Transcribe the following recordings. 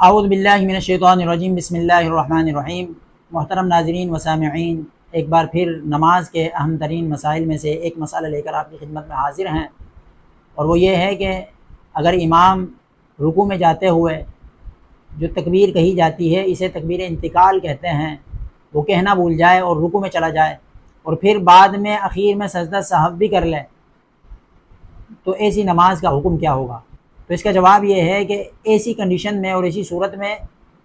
اعوذ باللہ من الشیطان الرجیم، بسم اللہ الرحمن الرحیم۔ محترم ناظرین و سامعین، ایک بار پھر نماز کے اہم ترین مسائل میں سے ایک مسئلہ لے کر آپ کی خدمت میں حاضر ہیں، اور وہ یہ ہے کہ اگر امام رکوع میں جاتے ہوئے جو تکبیر کہی جاتی ہے، اسے تکبیر انتقال کہتے ہیں، وہ کہنا بھول جائے اور رکوع میں چلا جائے اور پھر بعد میں اخیر میں سجدہ سہو بھی کر لے، تو ایسی نماز کا حکم کیا ہوگا؟ تو اس کا جواب یہ ہے کہ ایسی کنڈیشن میں اور ایسی صورت میں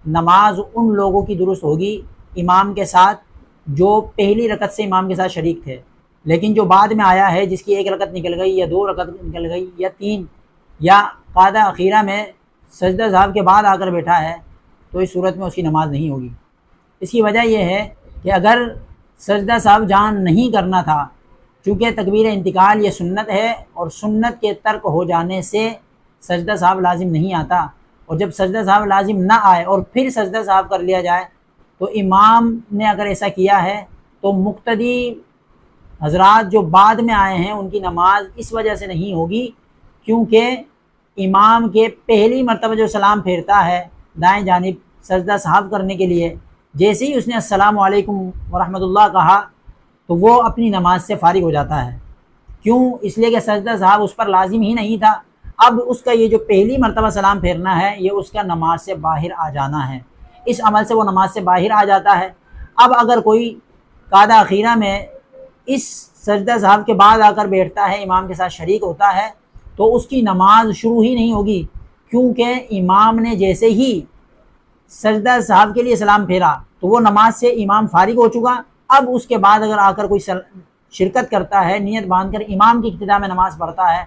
نماز ان لوگوں کی درست ہوگی امام کے ساتھ جو پہلی رکعت سے امام کے ساتھ شریک تھے، لیکن جو بعد میں آیا ہے، جس کی ایک رکعت نکل گئی یا دو رکعت نکل گئی یا تین یا قاعدہ اخیرہ میں سجدہ سہو کے بعد آ کر بیٹھا ہے، تو اس صورت میں اس کی نماز نہیں ہوگی۔ اس کی وجہ یہ ہے کہ اگر سجدہ سہو جان نہیں کرنا تھا، چونکہ تکبیر انتقال یہ سنت ہے اور سنت کے ترک ہو جانے سے سجدہ سہو لازم نہیں آتا، اور جب سجدہ سہو لازم نہ آئے اور پھر سجدہ سہو کر لیا جائے تو امام نے اگر ایسا کیا ہے تو مقتدی حضرات جو بعد میں آئے ہیں ان کی نماز اس وجہ سے نہیں ہوگی، کیونکہ امام کے پہلی مرتبہ جو سلام پھیرتا ہے دائیں جانب سجدہ سہو کرنے کے لیے، جیسے ہی اس نے السلام علیکم ورحمۃ اللہ کہا تو وہ اپنی نماز سے فارغ ہو جاتا ہے۔ کیوں؟ اس لیے کہ سجدہ سہو اس پر لازم ہی نہیں تھا، اب اس کا یہ جو پہلی مرتبہ سلام پھیرنا ہے یہ اس کا نماز سے باہر آ جانا ہے، اس عمل سے وہ نماز سے باہر آ جاتا ہے۔ اب اگر کوئی قاعدہ اخیرہ میں اس سجدہ سہو کے بعد آ کر بیٹھتا ہے، امام کے ساتھ شریک ہوتا ہے، تو اس کی نماز شروع ہی نہیں ہوگی، کیونکہ امام نے جیسے ہی سجدہ سہو کے لیے سلام پھیرا تو وہ نماز سے امام فارغ ہو چکا۔ اب اس کے بعد اگر آ کر کوئی شرکت کرتا ہے، نیت باندھ کر امام کی ابتدا میں نماز پڑھتا ہے،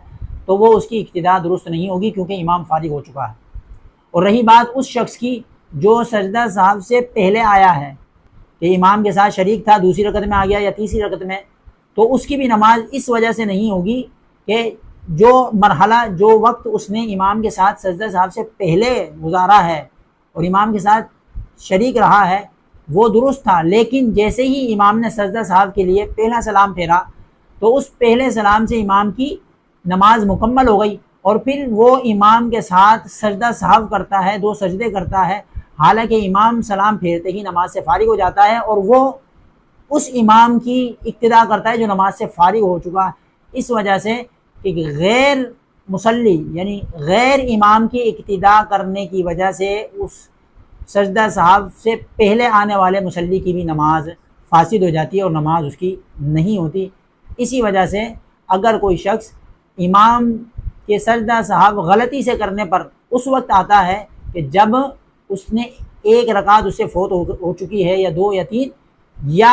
تو وہ اس کی ابتدا درست نہیں ہوگی، کیونکہ امام فارغ ہو چکا ہے۔ اور رہی بات اس شخص کی جو سجدہ سہو سے پہلے آیا ہے کہ امام کے ساتھ شریک تھا، دوسری رکعت میں آ گیا یا تیسری رکعت میں، تو اس کی بھی نماز اس وجہ سے نہیں ہوگی کہ جو مرحلہ جو وقت اس نے امام کے ساتھ سجدہ سہو سے پہلے گزارا ہے اور امام کے ساتھ شریک رہا ہے وہ درست تھا، لیکن جیسے ہی امام نے سجدہ سہو کے لیے پہلا سلام پھیرا تو اس پہلے سلام سے امام کی نماز مکمل ہو گئی، اور پھر وہ امام کے ساتھ سجدہ سہو کرتا ہے، دو سجدے کرتا ہے، حالانکہ امام سلام پھیرتے ہی نماز سے فارغ ہو جاتا ہے، اور وہ اس امام کی اقتدا کرتا ہے جو نماز سے فارغ ہو چکا ہے۔ اس وجہ سے کہ غیر مصلی یعنی غیر امام کی اقتدا کرنے کی وجہ سے اس سجدہ سہو سے پہلے آنے والے مصلی کی بھی نماز فاسد ہو جاتی ہے اور نماز اس کی نہیں ہوتی۔ اسی وجہ سے اگر کوئی شخص امام کے سجدہ سہو غلطی سے کرنے پر اس وقت آتا ہے کہ جب اس نے ایک رکعت اس سے فوت ہو چکی ہے یا دو یا تین، یا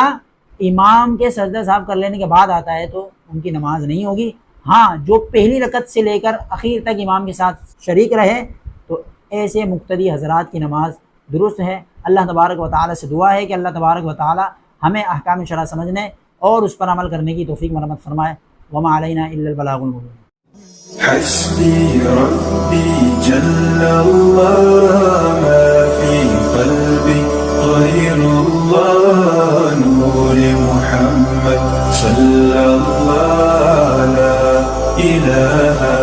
امام کے سجدہ سہو کر لینے کے بعد آتا ہے، تو ان کی نماز نہیں ہوگی۔ ہاں، جو پہلی رکعت سے لے کر اخیر تک امام کے ساتھ شریک رہے تو ایسے مقتدی حضرات کی نماز درست ہے۔ اللہ تبارک و تعالی سے دعا ہے کہ اللہ تبارک و تعالی ہمیں احکام شرع سمجھنے اور اس پر عمل کرنے کی توفیق مرحمت فرمائے۔ وما علینا الا البلاغ المبین۔ حسبي ربي جل الله ما في قلبي غير الله نور محمد صلى الله لا إله